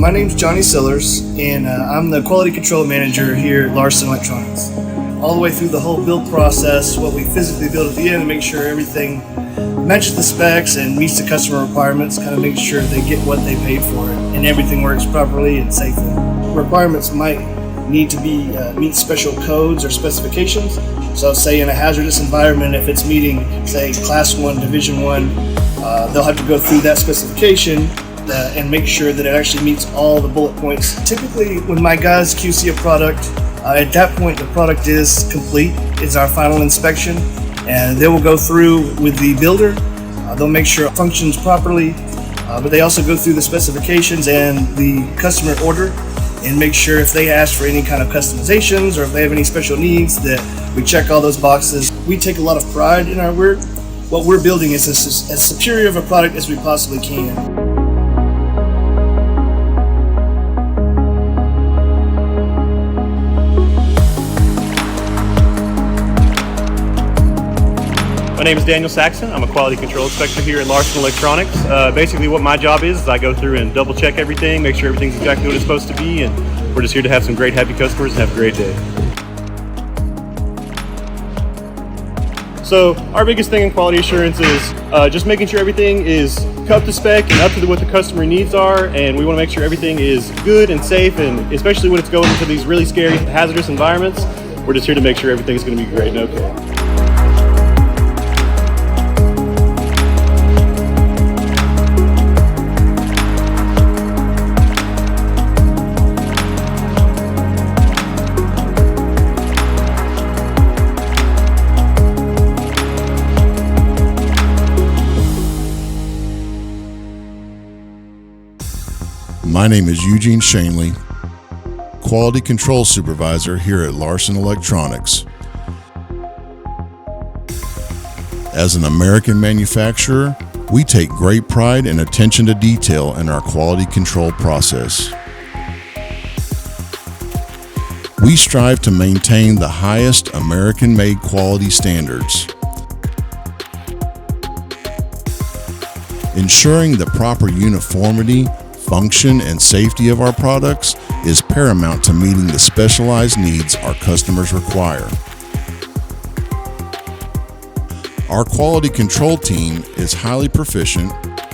My name's Johnny Sillers, and I'm the Quality Control Manager here at Larson Electronics. All the way through the whole build process, what we physically build at the end to make sure everything matches the specs and meets the customer requirements, kind of make sure they get what they paid for and everything works properly and safely. Requirements might need to be meet special codes or specifications. So say in a hazardous environment, if it's meeting, say, Class 1, Division 1, they'll have to go through that specification and make sure that it actually meets all the bullet points. Typically, when my guys QC a product, at that point the product is complete. It's our final inspection, and they will go through with the builder. They'll make sure it functions properly, but they also go through the specifications and the customer order and make sure if they ask for any kind of customizations or if they have any special needs, that we check all those boxes. We take a lot of pride in our work. What we're building is as superior of a product as we possibly can. My name is Daniel Saxon. I'm a quality control inspector here at Larson Electronics. Basically what my job is I go through and double check everything, make sure everything's exactly what it's supposed to be, and we're just here to have some great happy customers and have a great day. So our biggest thing in quality assurance is just making sure everything is up to spec and up to what the customer needs are, and we want to make sure everything is good and safe, and especially when it's going into these really scary hazardous environments, we're just here to make sure everything's going to be great and okay. My name is Eugene Shanley, Quality Control Supervisor here at Larson Electronics. As an American manufacturer, we take great pride and attention to detail in our quality control process. We strive to maintain the highest American-made quality standards. Ensuring the proper uniformity, function, and safety of our products is paramount to meeting the specialized needs our customers require. Our quality control team is highly proficient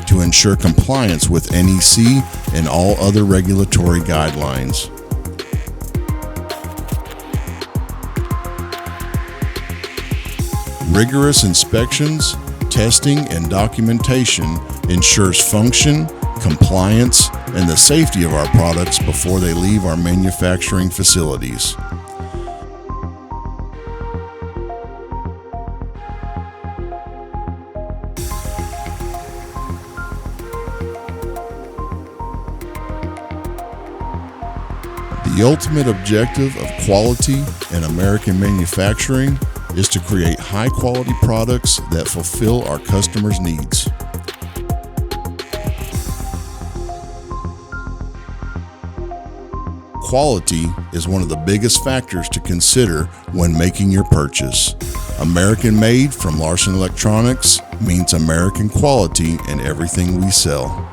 to ensure compliance with NEC and all other regulatory guidelines. Rigorous inspections, testing, and documentation ensures function, compliance, and the safety of our products before they leave our manufacturing facilities. The ultimate objective of quality and American manufacturing is to create high-quality products that fulfill our customers' needs. Quality is one of the biggest factors to consider when making your purchase. American made from Larson Electronics means American quality in everything we sell.